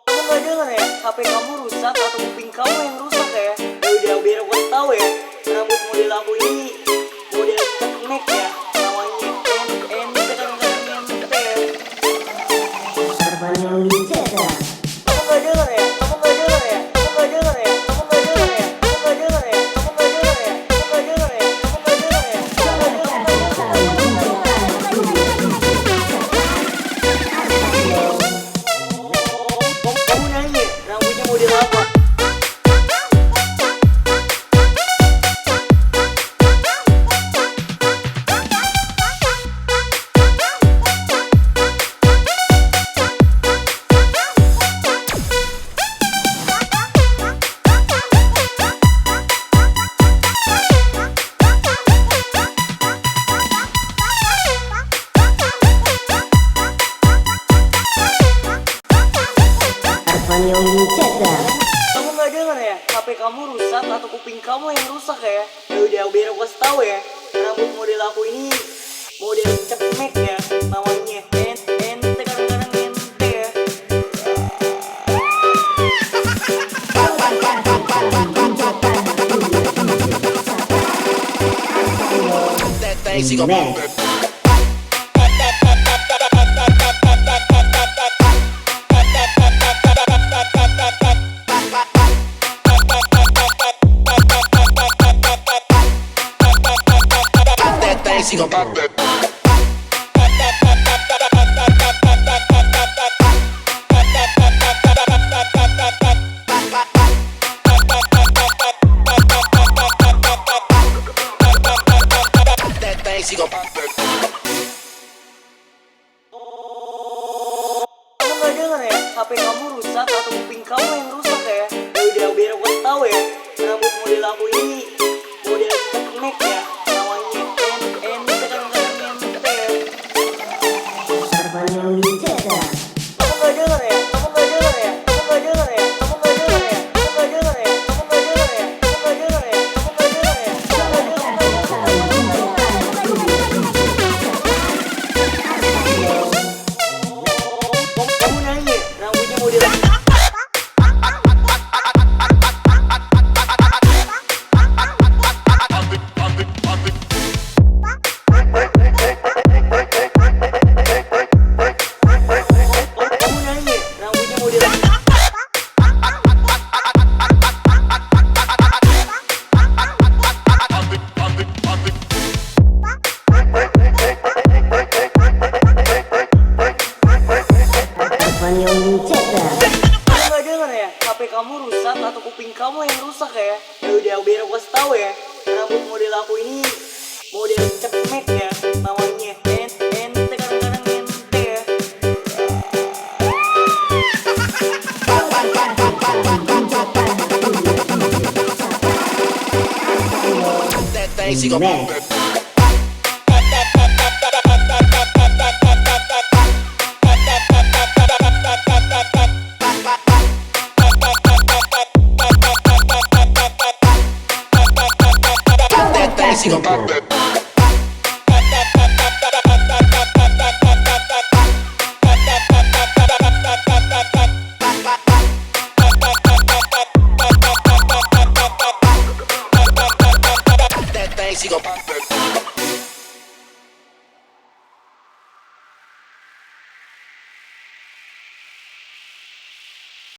Kamu gak denger ya? HP kamu rusak atau kuping kamu yang rusak ya? Ya udah biar aku kasih tahu ya. Rambut model aku ini model cekmek ya. Namanya ente kadang-kadang ente. Korban yang dicetak. Kamu gak denger ya? Kamu gak denger ya? Kamu gak denger ya? Kamu gak denger ya? Kamu gak denger ya? Kamu gak denger ya? Kamu gak denger ya? Kamu gak denger ya? Kamu nanya rambutnya model apa? Korban yang dicetak. Kamu nggak denger ya? HP kamu rusak atau kuping kamu yang rusak ya? Ya udah biar aku kasih tahu ya. Rambut model aku ini model cekmek ya. Namanya ente kadang-kadang ente ya. Men. She gon' pop that. That thing, she gon' pop that. Kamu nggak denger ya? HP kamu rusak atau kuping kamu yang rusak ya? Ya udah biar aku kasih tahu ya. Rambut model aku ini model cekmek ya. Namanya ente kadang-kadang ente ya. Korban yang dicetak. Kamu gak denger ya? Kamu gak denger ya? Kamu gak denger ya? Kamu gak denger ya? Kamu gak denger ya? Kamu gak denger ya? Kamu gak denger ya? Kamu gak denger ya? Kamu nanya rambutnya model Kamu nanya rambutnya model Korban yang dicetak. Kamu gak denger ya? HP kamu rusak atau kuping kamu yang rusak ya? Ya udah biar aku kasih tahu ya. Rambut model aku ini model cekmek ya. Namanya ente kadang-kadang ente ya. That thing, she gon' Men. pop that.